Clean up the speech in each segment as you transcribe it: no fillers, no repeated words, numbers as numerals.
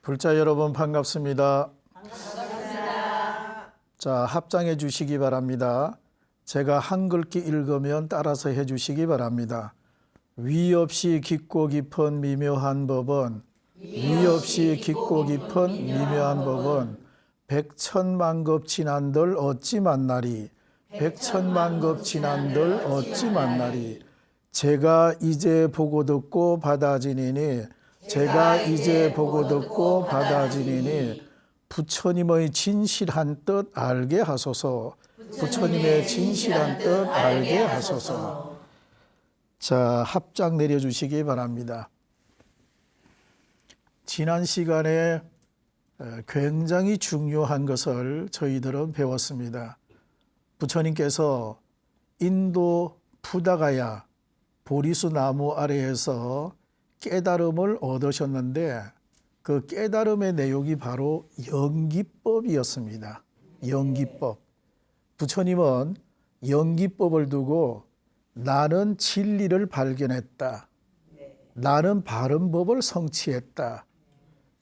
불자 여러분 반갑습니다. 자, 합장해 주시기 바랍니다. 제가 한글기 읽으면 따라서 해 주시기 바랍니다. 위 없이 깊고 깊은 미묘한 법은 백천만급 지난들 어찌 만나리. 제가 이제 보고 듣고 받아지니니 부처님의 진실한 뜻 알게 하소서. 자, 합장 내려주시기 바랍니다. 지난 시간에 굉장히 중요한 것을 저희들은 배웠습니다. 부처님께서 인도 부다가야 보리수 나무 아래에서 깨달음을 얻으셨는데 그 깨달음의 내용이 바로 연기법이었습니다. 연기법. 부처님은 연기법을 두고 나는 진리를 발견했다. 나는 바른 법을 성취했다.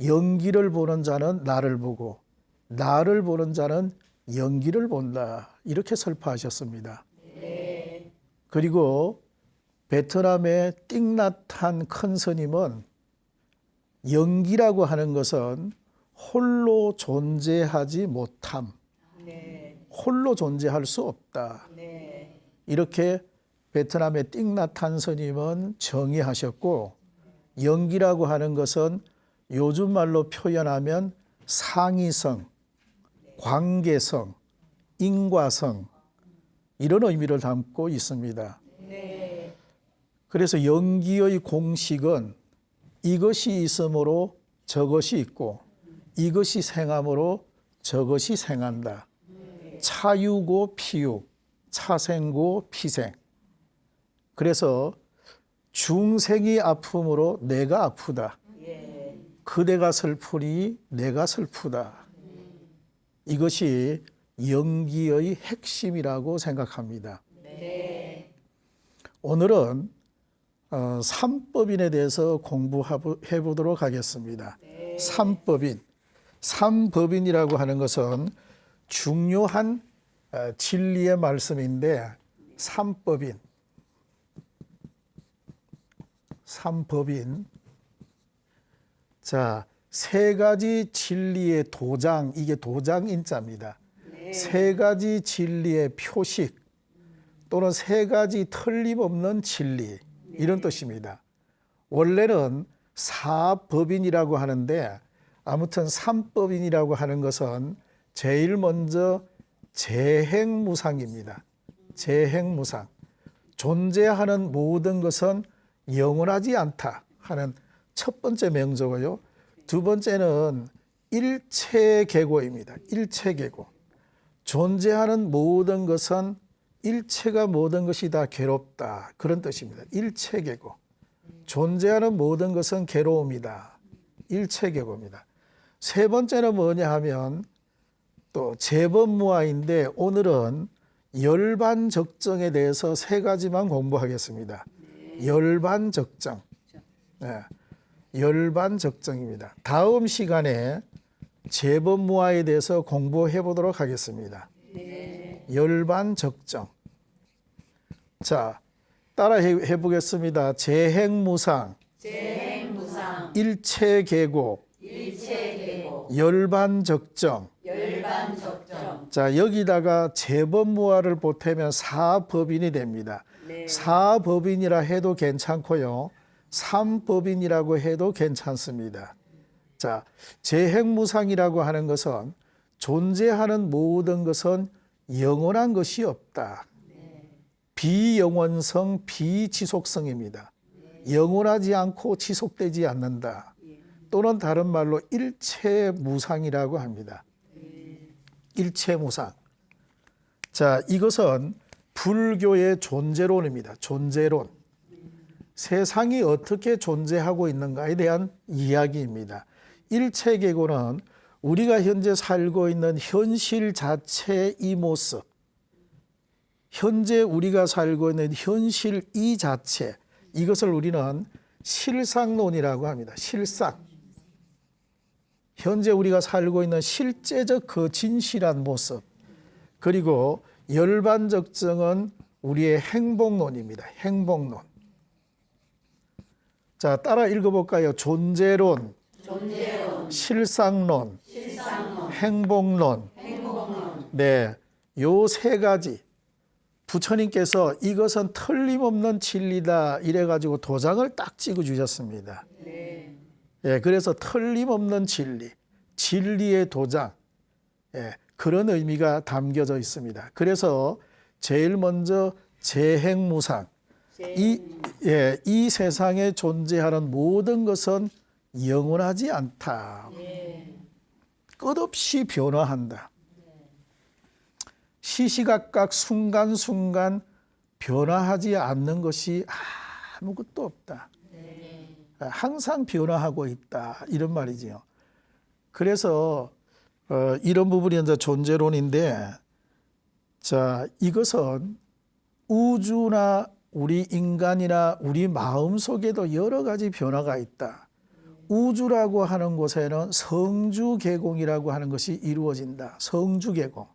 연기를 보는 자는 나를 보고 나를 보는 자는 연기를 본다. 이렇게 설파하셨습니다. 그리고 베트남의 띵나탄 큰 스님은 연기라고 하는 것은 홀로 존재하지 못함. 홀로 존재할 수 없다. 이렇게 베트남의 띵나탄 스님은 정의하셨고, 연기라고 하는 것은 요즘 말로 표현하면 상이성, 관계성, 인과성 이런 의미를 담고 있습니다. 그래서 연기의 공식은 이것이 있으므로 저것이 있고 이것이 생함으로 저것이 생한다. 차유고 피유, 차생고 피생. 그래서 중생이 아픔으로 내가 아프다. 그대가 슬프니 내가 슬프다. 이것이 연기의 핵심이라고 생각합니다. 오늘은 삼법인에 대해서 공부해 보도록 하겠습니다. 삼법인이라고 하는 것은 중요한 진리의 말씀인데, 삼법인. 자, 세 가지 진리의 도장, 이게 도장인자입니다. 세 가지 진리의 표식 또는 세 가지 틀림없는 진리, 이런 뜻입니다. 원래는 사법인이라고 하는데, 아무튼 삼법인이라고 하는 것은 제일 먼저 재행무상입니다. 재행무상. 존재하는 모든 것은 영원하지 않다 하는 첫 번째 명제고요. 두 번째는 일체계고입니다. 일체계고. 존재하는 모든 것은 일체가 모든 것이 다 괴롭다. 그런 뜻입니다. 일체계고. 존재하는 모든 것은 괴로움이다. 일체계고입니다. 세 번째는 뭐냐 하면 또 재범무아인데, 오늘은 열반적정에 대해서 세 가지만 공부하겠습니다. 열반적정. 열반적정입니다. 다음 시간에 재범무아에 대해서 공부해 보도록 하겠습니다. 열반적정. 자, 따라 해보겠습니다. 재행무상, 일체계고, 열반적정. 자, 여기다가 재범무아를 보태면 사법인이 됩니다. 사법인이라 해도 괜찮고요, 삼법인이라고 해도 괜찮습니다. 자, 재행무상이라고 하는 것은 존재하는 모든 것은 영원한 것이 없다. 비영원성, 비지속성입니다. 영원하지 않고 지속되지 않는다. 또는 다른 말로 일체무상이라고 합니다. 일체무상. 자, 이것은 불교의 존재론입니다. 존재론. 세상이 어떻게 존재하고 있는가에 대한 이야기입니다. 일체계고는 우리가 현재 살고 있는 현실 자체의 이 모습, 현재 우리가 살고 있는 현실 이 자체, 이것을 우리는 실상론이라고 합니다. 실상. 현재 우리가 살고 있는 실제적 그 진실한 모습, 그리고 열반적증은 우리의 행복론입니다. 행복론. 자, 따라 읽어볼까요? 존재론, 실상론, 행복론. 네, 요 세 가지. 부처님께서 이것은 틀림없는 진리다 이래가지고 도장을 딱 찍어주셨습니다. 예, 그래서 틀림없는 진리, 진리의 도장, 예, 그런 의미가 담겨져 있습니다. 그래서 제일 먼저 재행무상, 이 세상에 존재하는 모든 것은 영원하지 않다. 끝없이 변화한다. 시시각각 순간순간 변화하지 않는 것이 아무것도 없다. 항상 변화하고 있다. 이런 말이지요. 그래서 이런 부분이 이제 존재론인데, 자, 이것은 우주나 우리 인간이나 우리 마음 속에도 여러 가지 변화가 있다. 우주라고 하는 곳에는 성주개공이라고 하는 것이 이루어진다. 성주개공.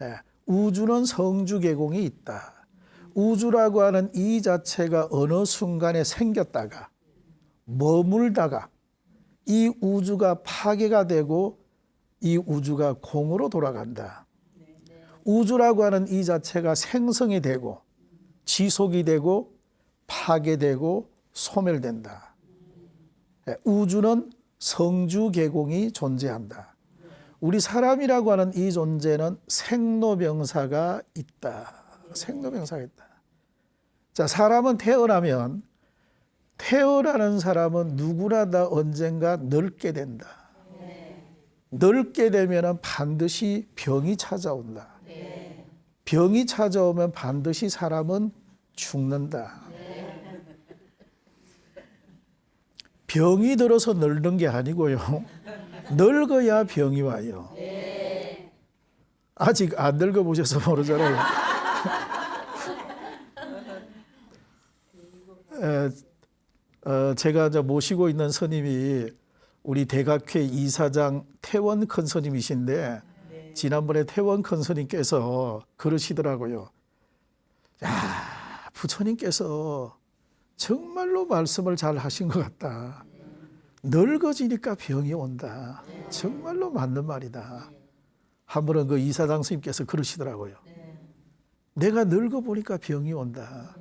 예, 우주는 성주개공이 있다. 우주라고 하는 이 자체가 어느 순간에 생겼다가 머물다가 이 우주가 파괴가 되고 이 우주가 공으로 돌아간다. 우주라고 하는 이 자체가 생성이 되고 지속이 되고 파괴되고 소멸된다. 우주는 성주개공이 존재한다. 우리 사람이라고 하는 이 존재는 생로병사가 있다. 생로병사가 있다. 자, 사람은 태어나는 사람은 누구나 다 언젠가 늙게 된다. 늙게 되면 반드시 병이 찾아온다. 병이 찾아오면 반드시 사람은 죽는다. 병이 들어서 늙는 게 아니고요. 늙어야 병이 와요. 아직 안 늙어보셔서 모르잖아요. 제가 모시고 있는 스님이 우리 대각회 이사장 태원 큰 스님이신데, 지난번에 태원 큰 스님께서 그러시더라고요. 야, 부처님께서 정말로 말씀을 잘 하신 것 같다. 늙어지니까 병이 온다. 정말로 맞는 말이다. 한 번은 그 이사장 스님께서 그러시더라고요. 내가 늙어보니까 병이 온다.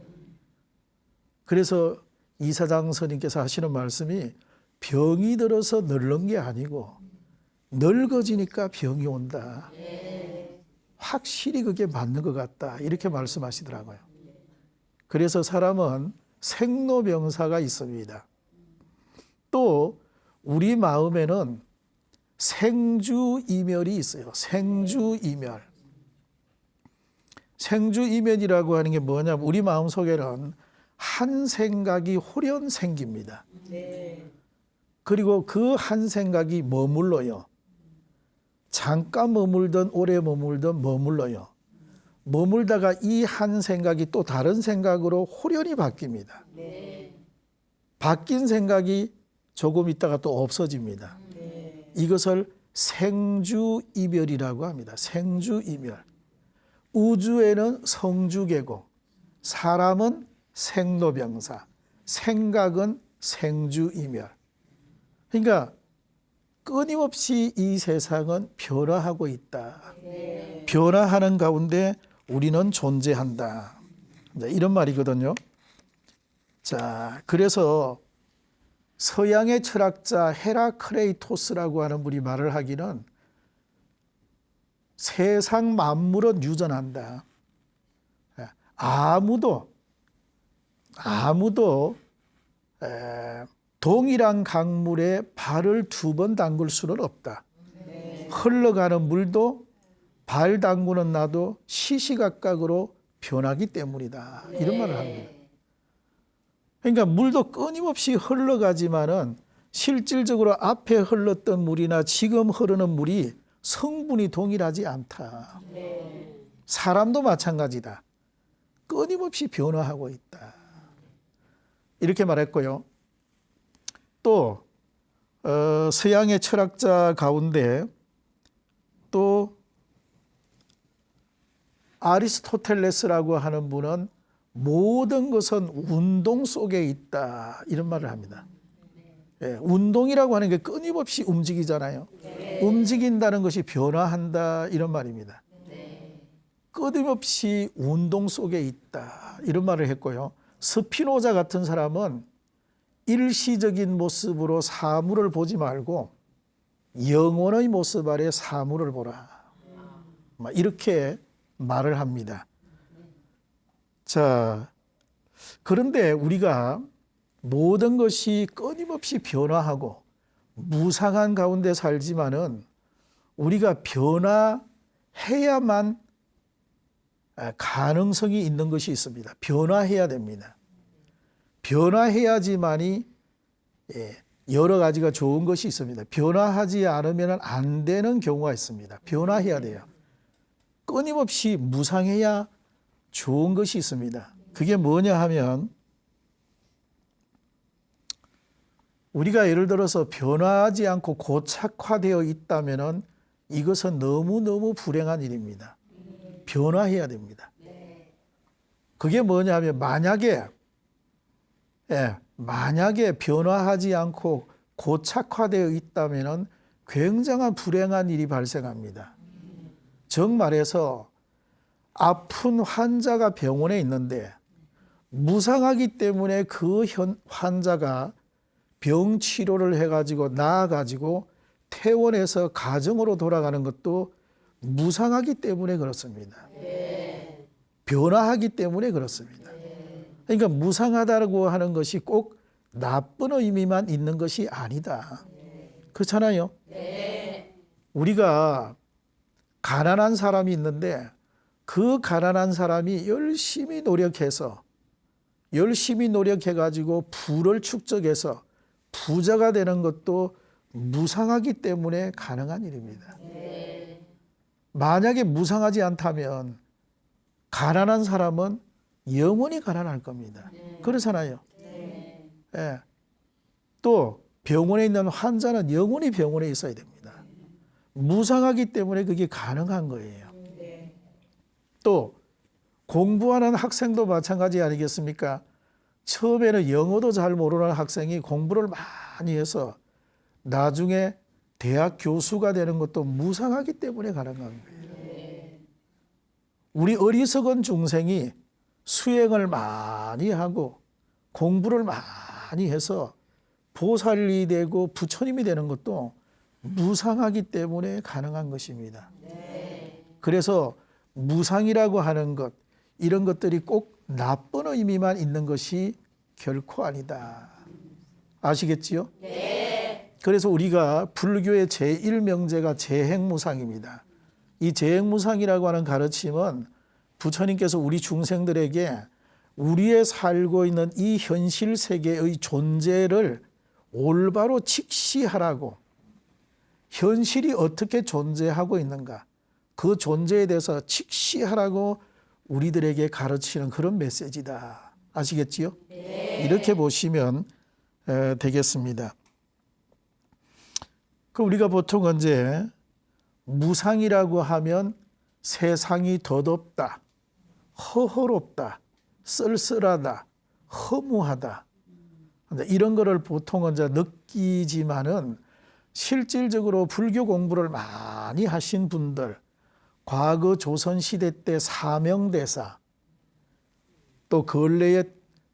그래서 이사장 스님께서 하시는 말씀이 병이 들어서 늙는 게 아니고 늙어지니까 병이 온다. 확실히 그게 맞는 것 같다. 이렇게 말씀하시더라고요. 그래서 사람은 생로병사가 있습니다. 또 우리 마음에는 생주이멸이 있어요. 생주이멸. 생주이멸이라고 하는 게 뭐냐면 우리 마음속에는 한 생각이 홀연 생깁니다. 그리고 그 한 생각이 머물러요. 잠깐 머물든 오래 머물든 머물러요. 머물다가 이 한 생각이 또 다른 생각으로 홀연히 바뀝니다. 바뀐 생각이 조금 있다가 또 없어집니다. 이것을 생주이멸이라고 합니다. 생주이멸. 우주에는 성주개공, 사람은 생로병사, 생각은 생주이멸. 그러니까 끊임없이 이 세상은 변화하고 있다. 변화하는 가운데 우리는 존재한다. 이런 말이거든요. 자, 그래서 서양의 철학자 헤라크레이토스라고 하는 분이 말을 하기는 세상 만물은 유전한다. 아무도 동일한 강물에 발을 2번 담글 수는 없다. 흘러가는 물도 발 담그는 나도 시시각각으로 변하기 때문이다. 이런 말을 합니다. 그러니까 물도 끊임없이 흘러가지만은 실질적으로 앞에 흘렀던 물이나 지금 흐르는 물이 성분이 동일하지 않다. 사람도 마찬가지다. 끊임없이 변화하고 있다. 이렇게 말했고요. 또 서양의 철학자 가운데 또 아리스토텔레스라고 하는 분은 모든 것은 운동 속에 있다 이런 말을 합니다. 예, 운동이라고 하는 게 끊임없이 움직이잖아요. 움직인다는 것이 변화한다 이런 말입니다. 끊임없이 운동 속에 있다 이런 말을 했고요. 스피노자 같은 사람은 일시적인 모습으로 사물을 보지 말고 영혼의 모습 아래 사물을 보라. 이렇게 말을 합니다. 자, 그런데 우리가 모든 것이 끊임없이 변화하고 무상한 가운데 살지만은 우리가 변화해야만 가능성이 있는 것이 있습니다. 변화해야 됩니다. 변화해야지만이 여러 가지가 좋은 것이 있습니다. 변화하지 않으면 안 되는 경우가 있습니다. 변화해야 돼요. 끊임없이 무상해야 좋은 것이 있습니다. 그게 뭐냐 하면 우리가 예를 들어서 변화하지 않고 고착화되어 있다면 이것은 너무너무 불행한 일입니다. 변화해야 됩니다. 그게 뭐냐 하면 만약에 변화하지 않고 고착화되어 있다면 굉장한 불행한 일이 발생합니다. 정말해서 아픈 환자가 병원에 있는데 무상하기 때문에 그 환자가 병 치료를 해가지고 나아가지고 퇴원해서 가정으로 돌아가는 것도 무상하기 때문에 그렇습니다. 변화하기 때문에 그렇습니다. 그러니까 무상하다고 하는 것이 꼭 나쁜 의미만 있는 것이 아니다. 그렇잖아요. 우리가 가난한 사람이 있는데 그 가난한 사람이 열심히 노력해가지고 부를 축적해서 부자가 되는 것도 무상하기 때문에 가능한 일입니다. 만약에 무상하지 않다면 가난한 사람은 영원히 가난할 겁니다. 그렇잖아요. 예. 또 병원에 있는 환자는 영원히 병원에 있어야 됩니다. 무상하기 때문에 그게 가능한 거예요. 또 공부하는 학생도 마찬가지 아니겠습니까? 처음에는 영어도 잘 모르는 학생이 공부를 많이 해서 나중에 대학 교수가 되는 것도 무상하기 때문에 가능한 거예요. 우리 어리석은 중생이 수행을 많이 하고 공부를 많이 해서 보살이 되고 부처님이 되는 것도 무상하기 때문에 가능한 것입니다. 그래서 무상이라고 하는 것, 이런 것들이 꼭 나쁜 의미만 있는 것이 결코 아니다. 아시겠지요? 그래서 우리가 불교의 제1명제가 재행무상입니다. 이 재행무상이라고 하는 가르침은 부처님께서 우리 중생들에게 우리의 살고 있는 이 현실 세계의 존재를 올바로 직시하라고, 현실이 어떻게 존재하고 있는가, 그 존재에 대해서 직시하라고 우리들에게 가르치는 그런 메시지다. 아시겠지요? 이렇게 보시면 되겠습니다. 그 우리가 보통 이제 무상이라고 하면 세상이 덧없다, 허허롭다, 쓸쓸하다, 허무하다, 이런 거를 보통 이제 느끼지만은 실질적으로 불교 공부를 많이 하신 분들, 과거 조선시대 때 사명대사, 또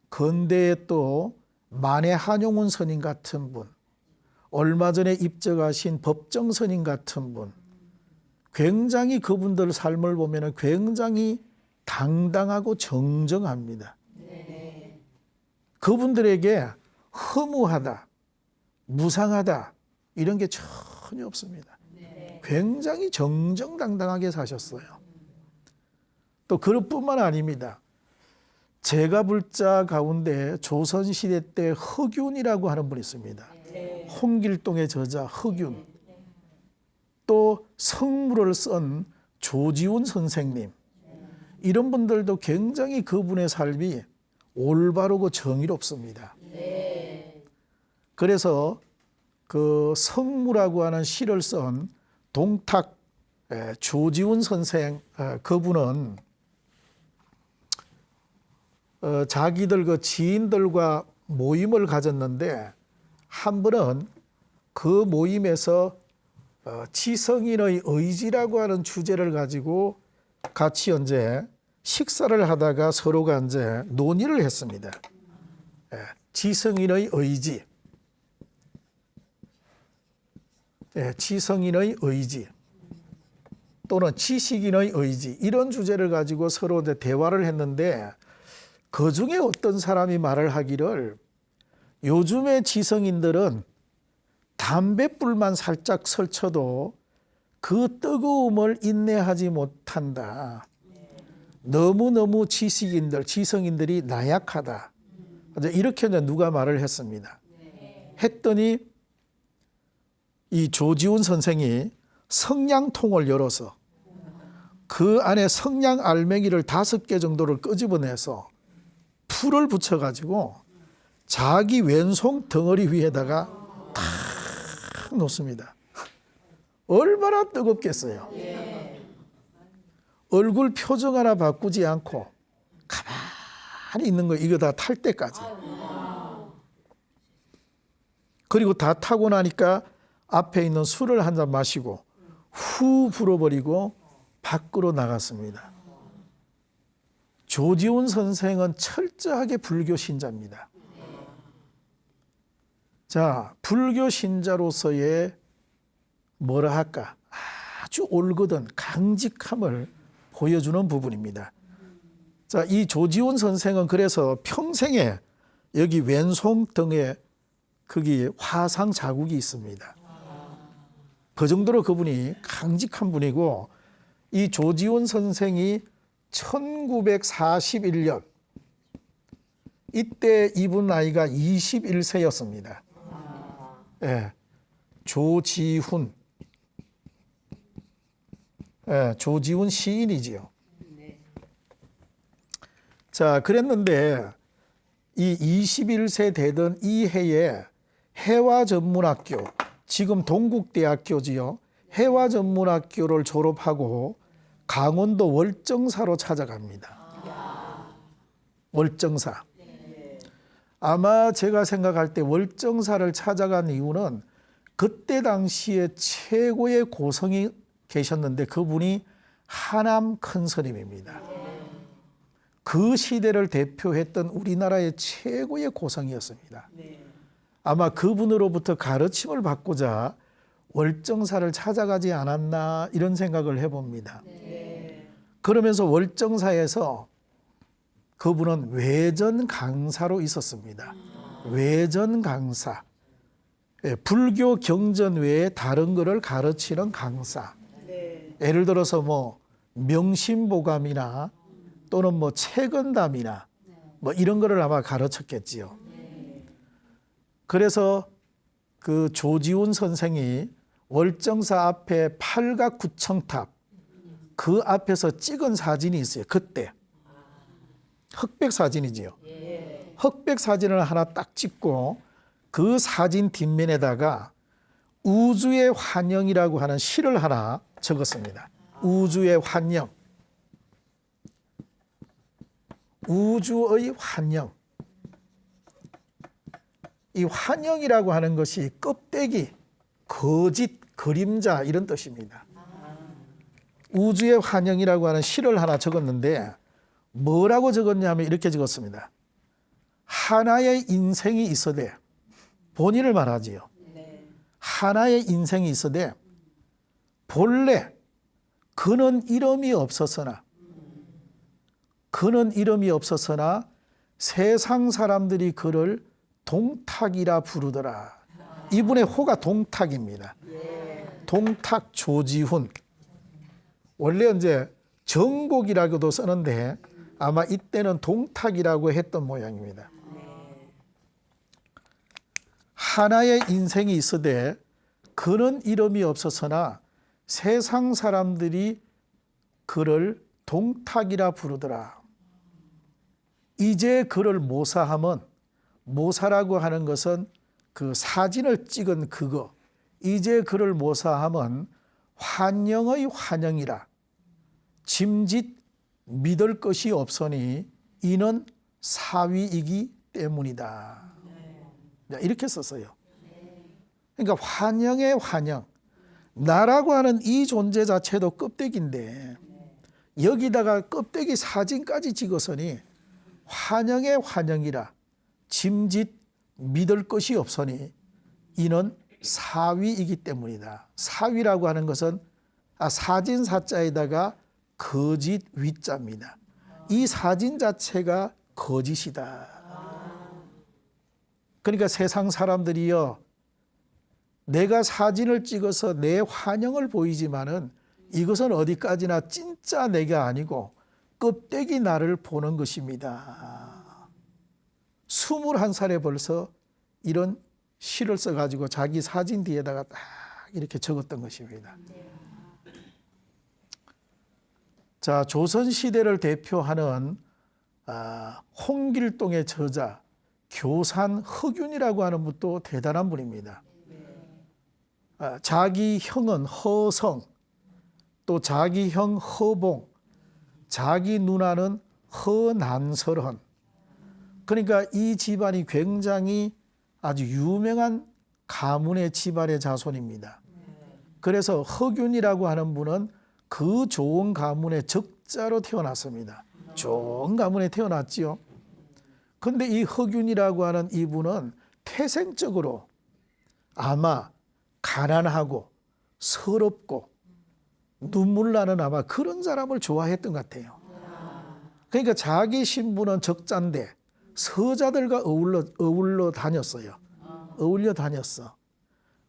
근대에 또 만해 한용운 스님 같은 분, 얼마 전에 입적하신 법정 스님 같은 분, 굉장히 그분들 삶을 보면 굉장히 당당하고 정정합니다. 그분들에게 허무하다, 무상하다 이런 게 전혀 없습니다. 굉장히 정정당당하게 사셨어요. 또 그것뿐만 아닙니다. 제가 불자 가운데 조선시대 때 허균이라고 하는 분이 있습니다. 홍길동의 저자 허균. 또 성물을 쓴 조지훈 선생님. 이런 분들도 굉장히 그분의 삶이 올바르고 정의롭습니다. 그래서 그 성무라고 하는 시를 쓴 동탁 조지훈 선생, 그분은 자기들 그 지인들과 모임을 가졌는데 한 번은 그 모임에서 지성인의 의지라고 하는 주제를 가지고 같이 이제 식사를 하다가 서로가 이제 논의를 했습니다. 지성인의 의지, 지성인의 의지 또는 지식인의 의지, 이런 주제를 가지고 서로 이제 대화를 했는데 그 중에 어떤 사람이 말을 하기를 요즘의 지성인들은 담뱃불만 살짝 설쳐도 그 뜨거움을 인내하지 못한다. 너무너무 지성인들이 나약하다. 이렇게 이제 누가 말을 했습니다. 했더니 이 조지훈 선생이 성냥통을 열어서 그 안에 성냥 알맹이를 5개 정도를 끄집어내서 풀을 붙여가지고 자기 왼손 덩어리 위에다가 탁 놓습니다. 얼마나 뜨겁겠어요. 얼굴 표정 하나 바꾸지 않고 가만히 있는 거, 이거 다 탈 때까지. 그리고 다 타고 나니까 앞에 있는 술을 한 잔 마시고 후 불어버리고 밖으로 나갔습니다. 조지훈 선생은 철저하게 불교 신자입니다. 자, 불교 신자로서의 뭐라 할까, 아주 올곧은 강직함을 보여주는 부분입니다. 자, 이 조지훈 선생은 그래서 평생에 여기 왼손 등에 거기 화상 자국이 있습니다. 그 정도로 그분이 강직한 분이고, 이 조지훈 선생이 1941년 이때 이분 나이가 21세였습니다. 예, 조지훈, 조지훈 시인이지요. 자, 그랬는데 이 21세 되던 이 해에 해화전문학교, 지금 동국대학교지요. 해화전문학교를 졸업하고 강원도 월정사로 찾아갑니다. 월정사. 아마 제가 생각할 때 월정사를 찾아간 이유는 그때 당시에 최고의 고성이 계셨는데 그분이 하남 큰스님입니다. 그 시대를 대표했던 우리나라의 최고의 고성이었습니다. 아마 그분으로부터 가르침을 받고자 월정사를 찾아가지 않았나, 이런 생각을 해봅니다. 그러면서 월정사에서 그분은 외전 강사로 있었습니다. 외전 강사. 불교 경전 외에 다른 거를 가르치는 강사. 예를 들어서 뭐 명심보감이나 또는 뭐 채건담이나 뭐 이런 거를 아마 가르쳤겠지요. 그래서 그 조지훈 선생이 월정사 앞에 팔각구청탑, 그 앞에서 찍은 사진이 있어요. 그때 흑백 사진이지요. 흑백 사진을 하나 딱 찍고 그 사진 뒷면에다가 우주의 환영이라고 하는 시를 하나 적었습니다. 우주의 환영. 우주의 환영. 이 환영이라고 하는 것이 껍데기, 거짓, 그림자, 이런 뜻입니다. 우주의 환영이라고 하는 시를 하나 적었는데 뭐라고 적었냐면 이렇게 적었습니다. 하나의 인생이 있어대, 본인을 말하지요. 하나의 인생이 있어대 본래 그는 이름이 없었으나 세상 사람들이 그를 동탁이라 부르더라. 이분의 호가 동탁입니다. 동탁 조지훈. 원래 이제 정곡이라고도 쓰는데 아마 이때는 동탁이라고 했던 모양입니다. 하나의 인생이 있으되 그는 이름이 없었으나 세상 사람들이 그를 동탁이라 부르더라. 이제 그를 모사하면, 모사라고 하는 것은 그 사진을 찍은 그거 이제 그를 모사하면 환영의 환영이라 짐짓 믿을 것이 없으니 이는 사위이기 때문이다. 이렇게 썼어요. 그러니까 환영의 환영. 나라고 하는 이 존재 자체도 껍데기인데 여기다가 껍데기 사진까지 찍었으니 환영의 환영이라 짐짓 믿을 것이 없으니 이는 사위이기 때문이다. 사위라고 하는 것은 사진 사자에다가 거짓 위자입니다. 이 사진 자체가 거짓이다. 그러니까 세상 사람들이요, 내가 사진을 찍어서 내 환영을 보이지만은 이것은 어디까지나 진짜 내가 아니고 껍데기 나를 보는 것입니다. 21살에 벌써 이런 시를 써가지고 자기 사진 뒤에다가 딱 이렇게 적었던 것입니다. 자, 조선시대를 대표하는 홍길동의 저자 교산 허균이라고 하는 분도 대단한 분입니다. 자기 형은 허성, 또 자기 형 허봉, 자기 누나는 허난설헌. 그러니까 이 집안이 굉장히 아주 유명한 가문의 집안의 자손입니다. 그래서 허균이라고 하는 분은 그 좋은 가문의 적자로 태어났습니다. 좋은 가문에 태어났지요. 그런데 이 허균이라고 하는 이분은 태생적으로 아마 가난하고 서럽고 눈물 나는 아마 그런 사람을 좋아했던 것 같아요. 그러니까 자기 신분은 적자인데 서자들과 어울려 다녔어요. 어울려 다녔어.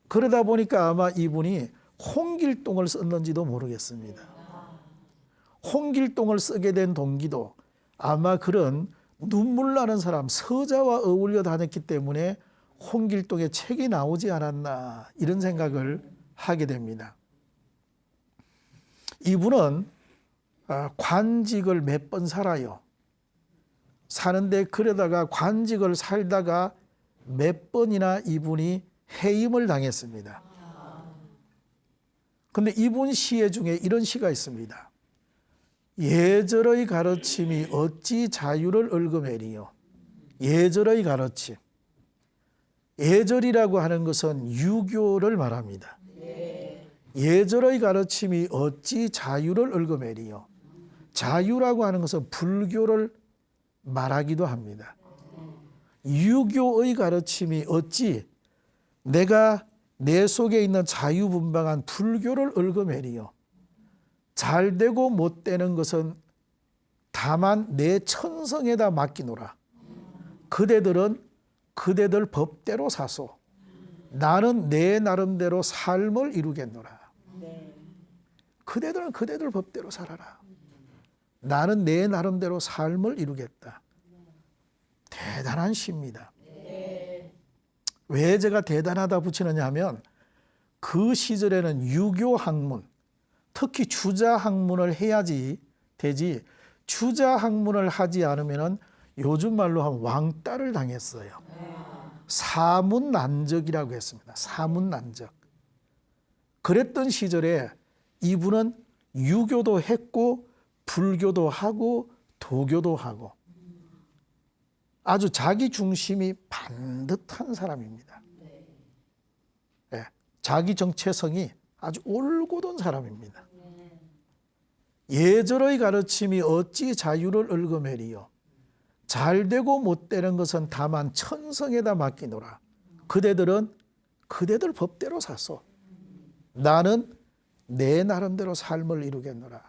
그러다 보니까 아마 이분이 홍길동을 썼는지도 모르겠습니다. 홍길동을 쓰게 된 동기도 아마 그런 눈물 나는 사람, 서자와 어울려 다녔기 때문에 홍길동의 책이 나오지 않았나 이런 생각을 하게 됩니다. 이분은 관직을 몇 번 살아요. 사는데 그러다가 관직을 살다가 몇 번이나 이분이 해임을 당했습니다. 그런데 이분 시에 중에 이런 시가 있습니다. 예절의 가르침이 어찌 자유를 얽어매리요. 예절의 가르침. 예절이라고 하는 것은 유교를 말합니다. 예절의 가르침이 어찌 자유를 얽어매리요. 자유라고 하는 것은 불교를 말하기도 합니다. 유교의 가르침이 어찌 내가 내 속에 있는 자유분방한 불교를 얽어매리요. 잘되고 못되는 것은 다만 내 천성에다 맡기노라. 그대들은 그대들 법대로 사소. 나는 내 나름대로 삶을 이루겠노라. 그대들은 그대들 법대로 살아라. 나는 내 나름대로 삶을 이루겠다. 대단한 시입니다. 왜 제가 대단하다 붙이느냐 하면 그 시절에는 유교 학문, 특히 주자 학문을 해야지 되지, 주자 학문을 하지 않으면 요즘 말로 하면 왕따를 당했어요. 사문난적이라고 했습니다. 사문난적. 그랬던 시절에 이분은 유교도 했고 불교도 하고 도교도 하고 아주 자기 중심이 반듯한 사람입니다. 네, 자기 정체성이 아주 올곧은 사람입니다. 예절의 가르침이 어찌 자유를 얽어매리요. 잘되고 못되는 것은 다만 천성에다 맡기노라. 그대들은 그대들 법대로 사소. 나는 내 나름대로 삶을 이루겠노라.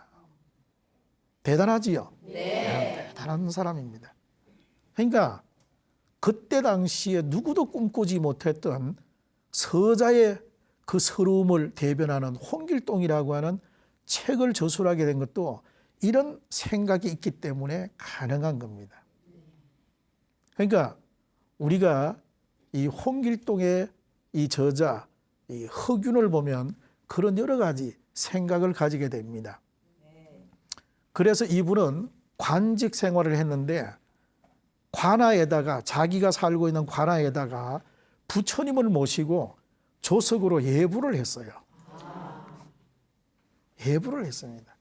대단하지요? 네. 대단한 사람입니다. 그러니까 그때 당시에 누구도 꿈꾸지 못했던 서자의 그 서러움을 대변하는 홍길동이라고 하는 책을 저술하게 된 것도 이런 생각이 있기 때문에 가능한 겁니다. 그러니까 우리가 이 홍길동의 이 저자 이 허균을 보면 그런 여러 가지 생각을 가지게 됩니다. 그래서 이분은 관직 생활을 했는데 관아에다가 자기가 살고 있는 관아에다가 부처님을 모시고 조석으로 예불을 했어요. 예불을 했습니다.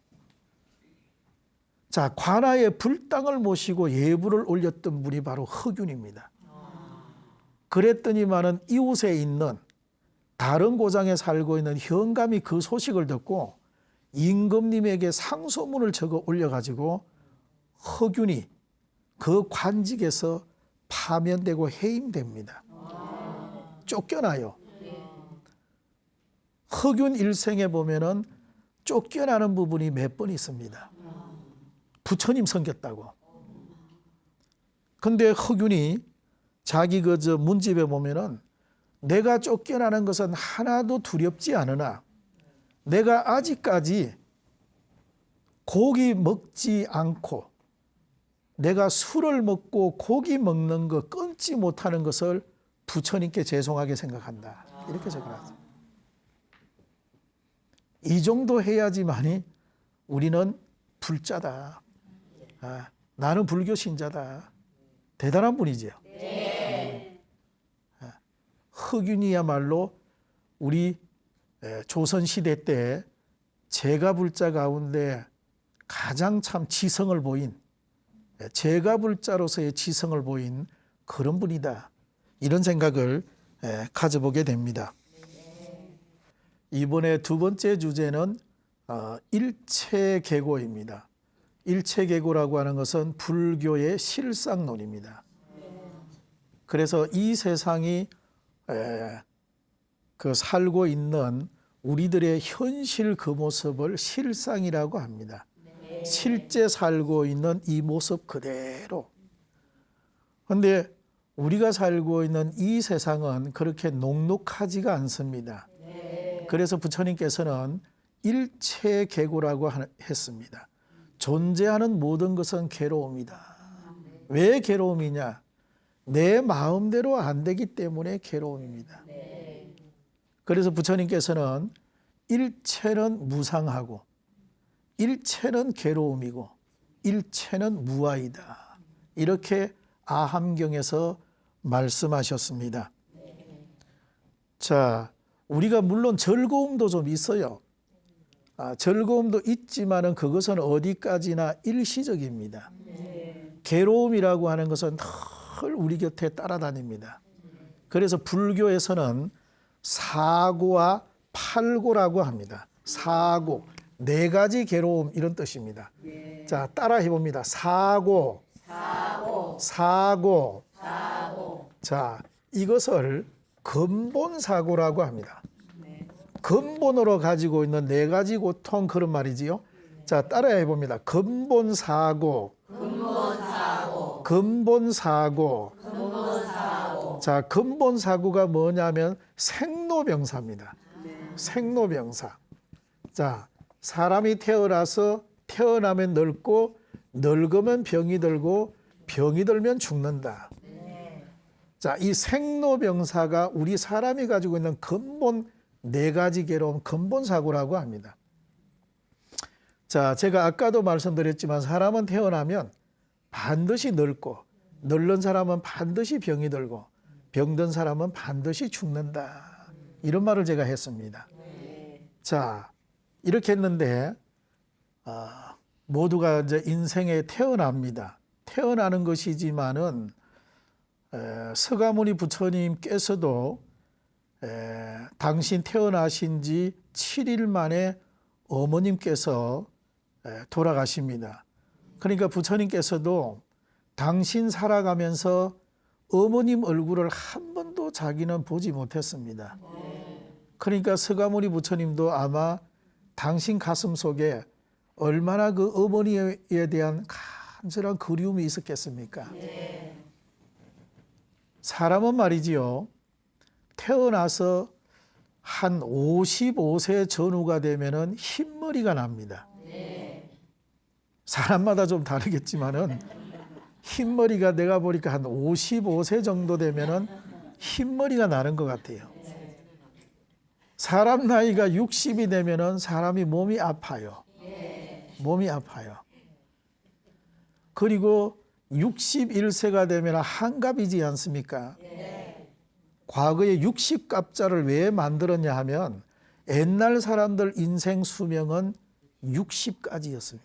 자, 관아에 불당을 모시고 예불을 올렸던 분이 바로 허균입니다. 그랬더니만은 이웃에 있는 다른 고장에 살고 있는 현감이 그 소식을 듣고 임금님에게 상소문을 적어 올려가지고 허균이 그 관직에서 파면되고 해임됩니다. 쫓겨나요. 허균 일생에 보면은 쫓겨나는 부분이 몇 번 있습니다. 부처님 섬겼다고. 근데 허균이 자기 그저 문집에 보면은 내가 쫓겨나는 것은 하나도 두렵지 않으나 내가 아직까지 고기 먹지 않고 내가 술을 먹고 고기 먹는 거 끊지 못하는 것을 부처님께 죄송하게 생각한다. 이렇게 적어놨어요. 이 정도 해야지만이 우리는 불자다. 나는 불교 신자다. 대단한 분이죠. 허균이야말로 우리 조선시대 때 제가불자 가운데 가장 참 지성을 보인, 제가불자로서의 지성을 보인 그런 분이다. 이런 생각을 가져보게 됩니다. 이번에 두 번째 주제는 일체계고입니다. 일체계고라고 하는 것은 불교의 실상론입니다. 그래서 이 세상이 그 살고 있는 우리들의 현실 그 모습을 실상이라고 합니다. 실제 살고 있는 이 모습 그대로. 그런데 우리가 살고 있는 이 세상은 그렇게 녹록하지가 않습니다. 그래서 부처님께서는 일체계고라고 했습니다. 존재하는 모든 것은 괴로움이다. 왜 괴로움이냐? 내 마음대로 안 되기 때문에 괴로움입니다. 그래서 부처님께서는 일체는 무상하고 일체는 괴로움이고 일체는 무아이다. 이렇게 아함경에서 말씀하셨습니다. 자, 우리가 물론 즐거움도 좀 있어요. 즐거움도 있지만은 그것은 어디까지나 일시적입니다. 괴로움이라고 하는 것은 늘 우리 곁에 따라다닙니다. 그래서 불교에서는 사고와 팔고라고 합니다. 사고, 네 가지 괴로움 이런 뜻입니다. 자, 따라해 봅니다. 사고. 자, 이것을 근본사고라고 합니다. 근본으로 가지고 있는 네 가지 고통, 그런 말이지요. 자, 따라해 봅니다. 근본사고. 자, 근본사고가 뭐냐면 생로병사입니다. 생로병사. 자, 사람이 태어나면 늙고, 늙으면 병이 들고, 병이 들면 죽는다. 자, 이 생로병사가 우리 사람이 가지고 있는 근본 네 가지 괴로움, 근본사고라고 합니다. 자, 제가 아까도 말씀드렸지만 사람은 태어나면 반드시 늙고, 늙은 사람은 반드시 병이 들고, 병든 사람은 반드시 죽는다. 이런 말을 제가 했습니다. 자, 이렇게 했는데 모두가 이제 인생에 태어납니다. 태어나는 것이지만은 서가모니 부처님께서도 당신 태어나신 지 7일 만에 어머님께서 돌아가십니다. 그러니까 부처님께서도 당신 살아가면서 어머님 얼굴을 한 번도 자기는 보지 못했습니다. 그러니까 서가모니 부처님도 아마 당신 가슴 속에 얼마나 그 어머니에 대한 간절한 그리움이 있었겠습니까? 사람은 말이지요, 태어나서 한 55세 전후가 되면은 흰머리가 납니다. 사람마다 좀 다르겠지만은 흰머리가 내가 보니까 한 55세 정도 되면은 흰머리가 나는 것 같아요. 사람 나이가 60이 되면은 사람이 몸이 아파요. 몸이 아파요. 그리고 61세가 되면 한갑이지 않습니까? 과거에 60갑자를 왜 만들었냐 하면 옛날 사람들 인생 수명은 60까지였습니다.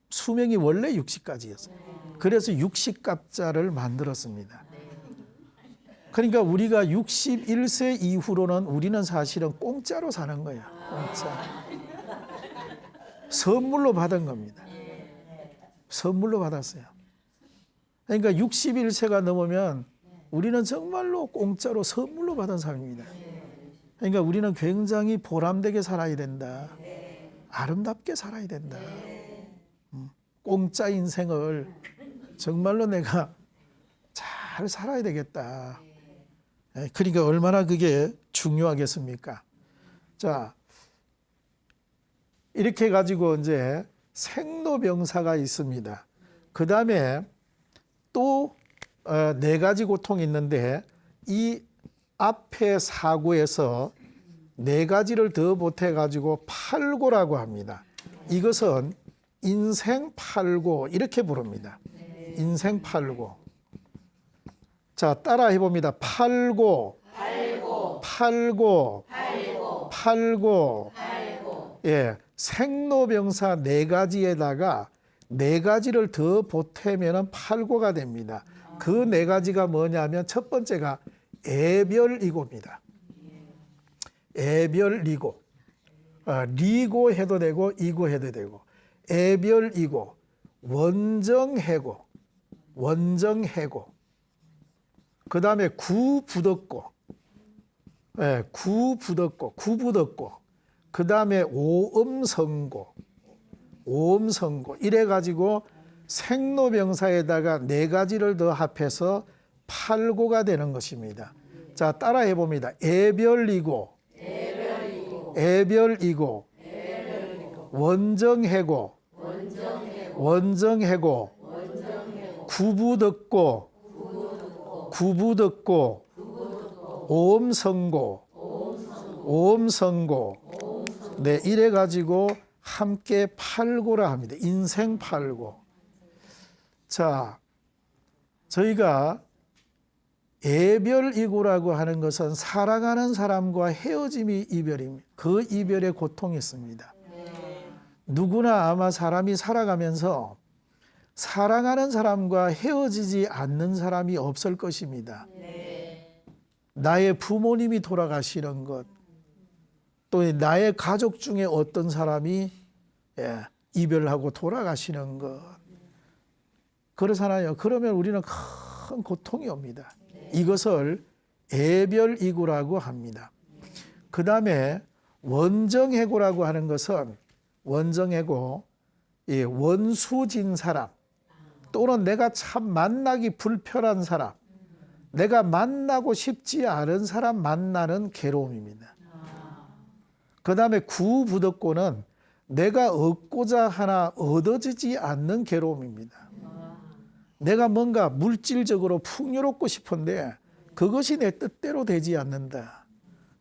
수명이 원래 60까지였어요. 그래서 60갑자를 만들었습니다. 그러니까 우리가 61세 이후로는 우리는 사실은 공짜로 사는 거야. 공짜. 선물로 받은 겁니다. 선물로 받았어요. 그러니까 61세가 넘으면 우리는 정말로 공짜로 선물로 받은 삶입니다. 그러니까 우리는 굉장히 보람되게 살아야 된다. 아름답게 살아야 된다. 공짜 인생을 정말로 내가 잘 살아야 되겠다. 그러니까 얼마나 그게 중요하겠습니까? 자, 이렇게 가지고 이제 생로병사가 있습니다. 그 다음에 또 네 가지 고통이 있는데 이 앞에 사고에서 네 가지를 더 보태가지고 팔고라고 합니다. 이것은 인생 팔고 이렇게 부릅니다. 인생 팔고. 자, 따라 해봅니다. 팔고, 팔고, 팔고, 팔고, 팔고, 팔고. 예, 생로병사 네 가지에다가 네 가지를 더 보태면 팔고가 됩니다. 그 네 가지가 뭐냐면 첫 번째가 애별이고입니다. 애별이고, 리고 해도 되고 이고 해도 되고, 애별이고, 원정해고, 원정해고, 그 다음에 구부덕고, 구부덕고, 구부덕고, 그 다음에 오음성고, 오음성고, 이래가지고 생로병사에다가 네 가지를 더 합해서 팔고가 되는 것입니다. 자, 따라해 봅니다. 애별이고, 애별이고, 원정해고, 원정해고, 구부덕고, 구부덕고, 오음성고, 오음성고. 네, 이래가지고 함께 팔고라 합니다. 인생 팔고. 자, 저희가 애별이고라고 하는 것은 사랑하는 사람과 헤어짐이 이별입니다. 그 이별의 고통이 있습니다. 누구나 아마 사람이 살아가면서 사랑하는 사람과 헤어지지 않는 사람이 없을 것입니다. 나의 부모님이 돌아가시는 것, 또 나의 가족 중에 어떤 사람이 이별하고 돌아가시는 것. 그렇잖아요. 그러면 우리는 큰 고통이 옵니다. 이것을 애별이고라고 합니다. 그 다음에 원정해고라고 하는 것은 원정해고, 원수진 사람 또는 내가 참 만나기 불편한 사람, 내가 만나고 싶지 않은 사람 만나는 괴로움입니다. 그 다음에 구부덕고는 내가 얻고자 하나 얻어지지 않는 괴로움입니다. 내가 뭔가 물질적으로 풍요롭고 싶은데 그것이 내 뜻대로 되지 않는다.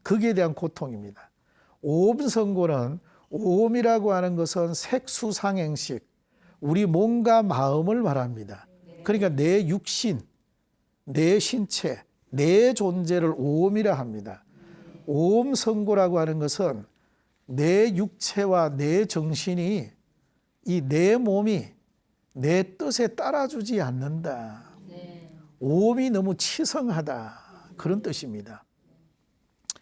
거기에 대한 고통입니다. 오음성고는, 오음이라고 하는 것은 색수상행식, 우리 몸과 마음을 말합니다. 그러니까 내 육신, 내 신체, 내 존재를 오음이라 합니다. 오음성고라고 하는 것은 내 육체와 내 정신이, 이 내 몸이 내 뜻에 따라주지 않는다. 오음이 너무 치성하다. 그런 뜻입니다.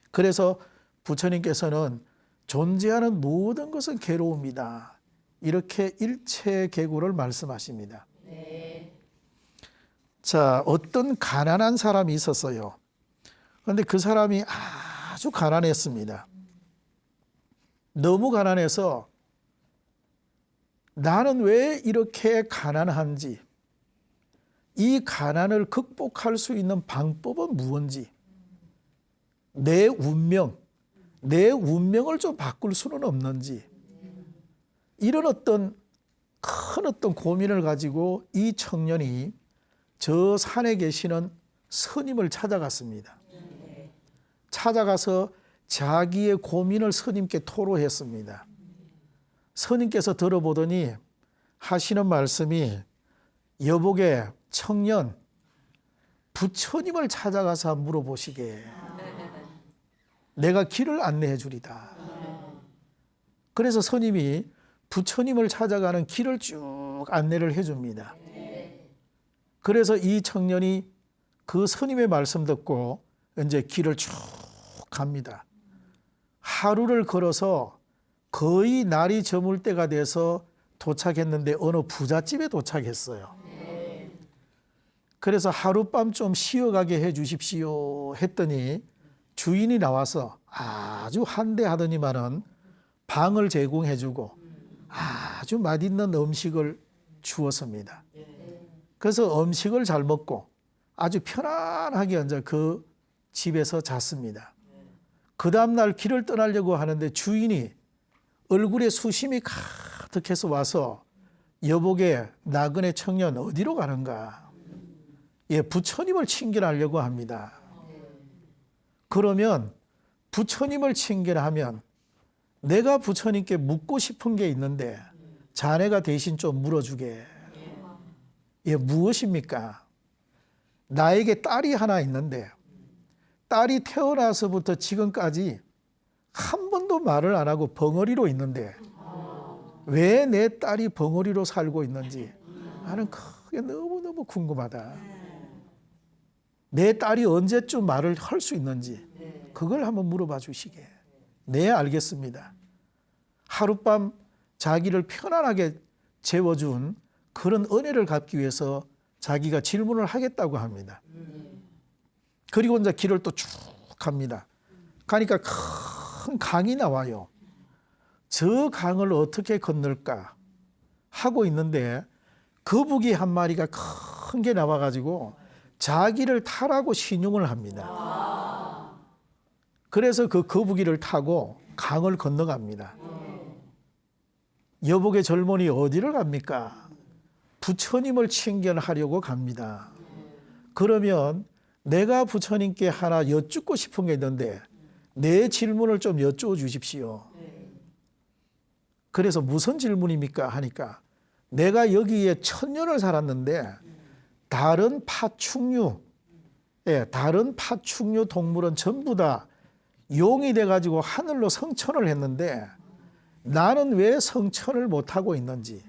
그래서 부처님께서는 존재하는 모든 것은 괴로움이다. 이렇게 일체계고를 말씀하십니다. 자, 어떤 가난한 사람이 있었어요. 그런데 그 사람이 아주 가난했습니다. 너무 가난해서 나는 왜 이렇게 가난한지, 이 가난을 극복할 수 있는 방법은 무엇인지, 내 운명을 좀 바꿀 수는 없는지, 이런 큰 어떤 고민을 가지고 이 청년이 저 산에 계시는 스님을 찾아갔습니다. 찾아가서 자기의 고민을 스님께 토로했습니다. 스님께서 들어보더니 하시는 말씀이, 여보게 청년, 부처님을 찾아가서 물어보시게. 내가 길을 안내해 주리다. 그래서 스님이 부처님을 찾아가는 길을 쭉 안내를 해 줍니다. 그래서 이 청년이 그 스님의 말씀 듣고 이제 길을 쭉 갑니다. 하루를 걸어서 거의 날이 저물 때가 돼서 도착했는데 어느 부잣집에 도착했어요. 그래서 하룻밤 좀 쉬어가게 해 주십시오 했더니 주인이 나와서 아주 환대하더니만은 방을 제공해 주고 아주 맛있는 음식을 주었습니다. 그래서 음식을 잘 먹고 아주 편안하게 이제 그 집에서 잤습니다. 그 다음날 길을 떠나려고 하는데 주인이 얼굴에 수심이 가득해서 와서 여보게 나그네 청년 어디로 가는가? 예, 부처님을 친견하려고 합니다. 그러면 부처님을 친견하면 내가 부처님께 묻고 싶은 게 있는데 자네가 대신 좀 물어주게. 예, 무엇입니까? 나에게 딸이 하나 있는데 딸이 태어나서부터 지금까지 한 번도 말을 안 하고 벙어리로 있는데 왜 내 딸이 벙어리로 살고 있는지 나는 그게 너무너무 궁금하다. 내 딸이 언제쯤 말을 할 수 있는지 그걸 한번 물어봐 주시게. 네, 알겠습니다. 하룻밤 자기를 편안하게 재워준 그런 은혜를 갚기 위해서 자기가 질문을 하겠다고 합니다. 그리고 이제 길을 또 쭉 갑니다. 가니까 큰 강이 나와요. 저 강을 어떻게 건널까 하고 있는데 거북이 한 마리가 큰 게 나와가지고 자기를 타라고 신용을 합니다. 그래서 그 거북이를 타고 강을 건너갑니다. 여복의 젊은이 어디를 갑니까? 부처님을 친견하려고 갑니다. 그러면 내가 부처님께 하나 여쭙고 싶은 게 있는데 내 질문을 좀 여쭈어 주십시오. 그래서 무슨 질문입니까? 하니까 내가 여기에 1000년을 살았는데 다른 파충류, 다른 파충류 동물은 전부 다 용이 돼가지고 하늘로 성천을 했는데 나는 왜 성천을 못하고 있는지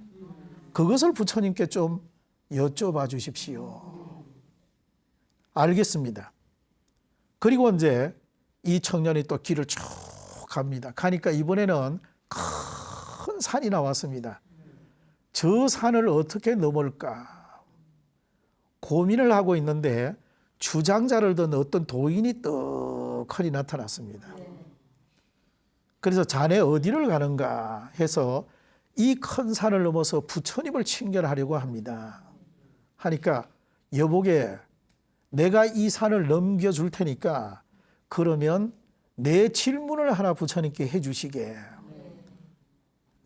그것을 부처님께 좀 여쭤봐 주십시오. 알겠습니다. 그리고 이제 이 청년이 또 길을 쭉 갑니다. 가니까 이번에는 큰 산이 나왔습니다. 저 산을 어떻게 넘을까 고민을 하고 있는데 주장자를 든 어떤 도인이 떡하니 나타났습니다. 그래서 자네 어디를 가는가 해서 이 큰 산을 넘어서 부처님을 친견하려고 합니다. 하니까 여보게 내가 이 산을 넘겨줄 테니까 그러면 내 질문을 하나 부처님께 해주시게.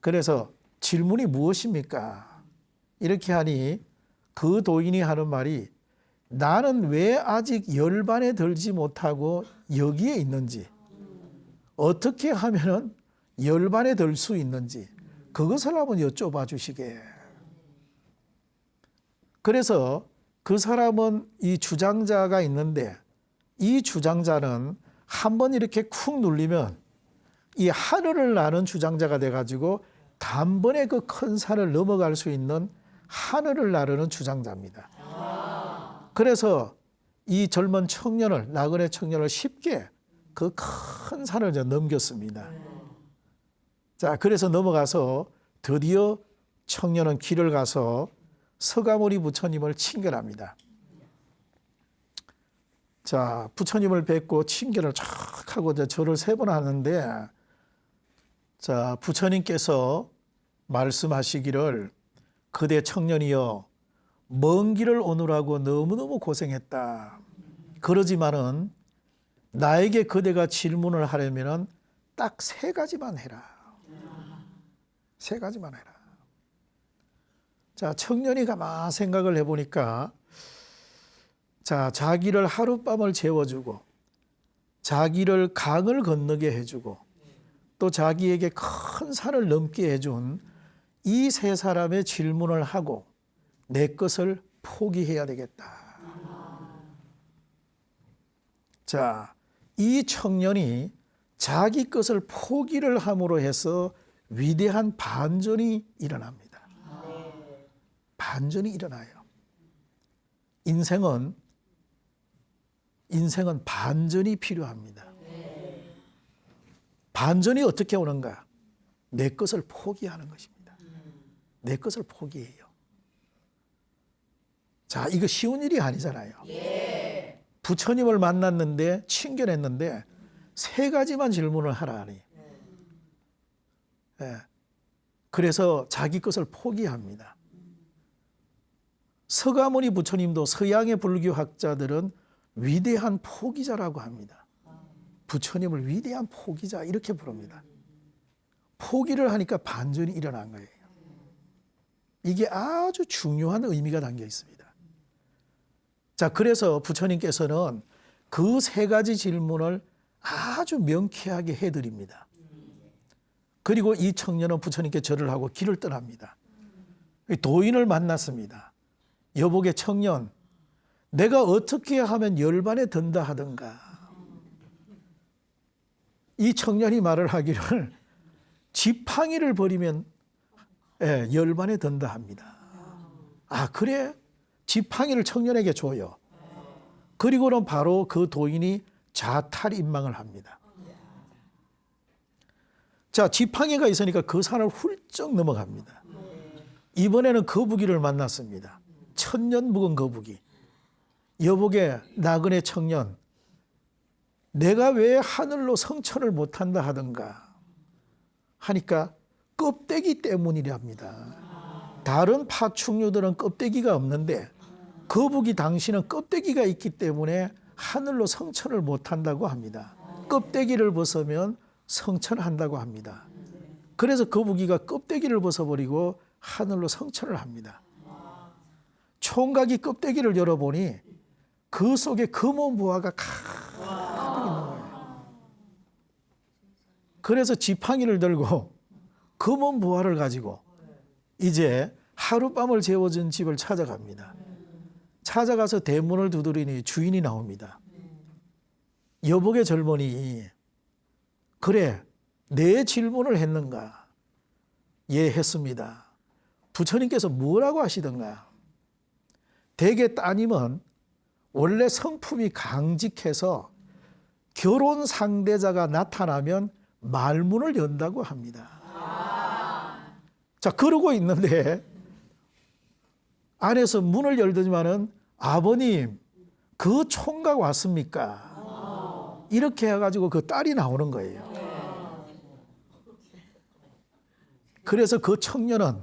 그래서 질문이 무엇입니까? 이렇게 하니 그 도인이 하는 말이 나는 왜 아직 열반에 들지 못하고 여기에 있는지 어떻게 하면 열반에 들 수 있는지 그것을 한번 여쭤봐 주시게. 그래서 그 사람은 이 주장자가 있는데 이 주장자는 한번 이렇게 쿡 눌리면 이 하늘을 나는 주장자가 돼가지고 단번에 그 큰 산을 넘어갈 수 있는 하늘을 나르는 주장자입니다. 그래서 이 젊은 청년을 나그네 청년을 쉽게 그 큰 산을 이제 넘겼습니다. 자, 그래서 넘어가서 드디어 청년은 길을 가서 서가모니 부처님을 친견합니다. 자, 부처님을 뵙고 친견을 쫙 하고 이제 절을 3번 하는데, 자, 부처님께서 말씀하시기를 그대 청년이여 먼 길을 오느라고 너무너무 고생했다. 그러지만은 나에게 그대가 질문을 하려면은 딱 3가지만 해라. 3가지만 해라. 자, 청년이 가만 생각을 해보니까 자, 자기를 하룻밤을 재워주고 자기를 강을 건너게 해주고 또 자기에게 큰 산을 넘게 해준 이 3사람의 질문을 하고 내 것을 포기해야 되겠다. 자, 이 청년이 자기 것을 포기를 함으로 해서 위대한 반전이 일어납니다. 반전이 일어나요. 인생은 반전이 필요합니다. 반전이 어떻게 오는가? 내 것을 포기하는 것입니다. 내 것을 포기해요. 자, 이거 쉬운 일이 아니잖아요. 부처님을 만났는데 친견했는데 3가지만 질문을 하라 하니. 그래서 자기 것을 포기합니다. 서가모니 부처님도 서양의 불교학자들은 위대한 포기자라고 합니다. 부처님을 위대한 포기자 이렇게 부릅니다. 포기를 하니까 반전이 일어난 거예요. 이게 아주 중요한 의미가 담겨 있습니다. 자, 그래서 부처님께서는 그 3가지 질문을 아주 명쾌하게 해드립니다. 그리고 이 청년은 부처님께 절을 하고 길을 떠납니다. 도인을 만났습니다. 여보게 청년, 내가 어떻게 하면 열반에 든다 하던가. 이 청년이 말을 하기를 지팡이를 버리면 열반에 든다 합니다. 아, 그래? 지팡이를 청년에게 줘요. 그리고는 바로 그 도인이 자탈인망을 합니다. 자, 지팡이가 있으니까 그 산을 훌쩍 넘어갑니다. 이번에는 거북이를 만났습니다. 1000년 묵은 거북이. 여보게 나그네 청년, 내가 왜 하늘로 성천을 못한다 하던가 하니까 껍데기 때문이랍니다. 다른 파충류들은 껍데기가 없는데 거북이 당신은 껍데기가 있기 때문에 하늘로 성천을 못한다고 합니다. 껍데기를 벗으면 성천한다고 합니다. 그래서 거북이가 껍데기를 벗어버리고 하늘로 성천을 합니다. 총각이 껍데기를 열어보니 그 속에 검은 보화가 가득 있는 거예요. 그래서 지팡이를 들고 검은 보화를 가지고 이제 하룻밤을 재워준 집을 찾아갑니다. 찾아가서 대문을 두드리니 주인이 나옵니다. 여보게 젊은이, 그래, 내 질문을 했는가? 예, 했습니다. 부처님께서 뭐라고 하시던가? 대개 따님은 원래 성품이 강직해서 결혼 상대자가 나타나면 말문을 연다고 합니다. 자, 그러고 있는데 안에서 문을 열더니만은 아버님, 그 총각 왔습니까? 이렇게 해가지고 그 딸이 나오는 거예요. 그래서 그 청년은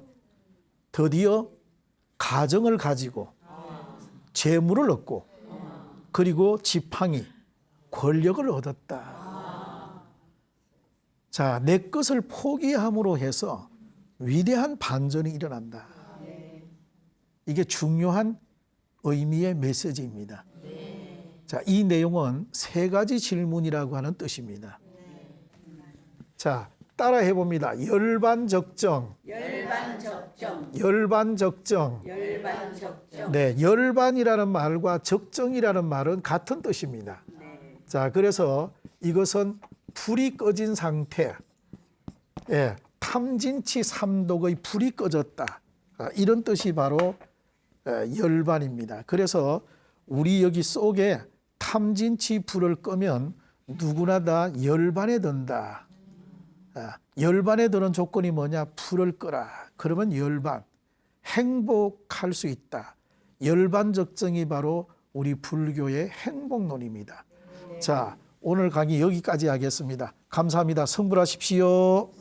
드디어 가정을 가지고 재물을 얻고 그리고 지팡이, 권력을 얻었다. 자, 내 것을 포기함으로 해서 위대한 반전이 일어난다. 이게 중요한 의미의 메시지입니다. 자, 이 내용은 3가지 질문이라고 하는 뜻입니다. 자, 따라 해봅니다. 열반적정. 열반적정. 네, 열반이라는 말과 적정이라는 말은 같은 뜻입니다. 자, 그래서 이것은 불이 꺼진 상태, 탐진치 삼독의 불이 꺼졌다. 이런 뜻이 바로 열반입니다. 그래서 우리 여기 속에 탐진치 불을 끄면 누구나 다 열반에 든다. 열반에 드는 조건이 뭐냐? 불을 끄라. 그러면 열반, 행복할 수 있다. 열반적정이 바로 우리 불교의 행복론입니다. 자, 오늘 강의 여기까지 하겠습니다. 감사합니다. 성불하십시오.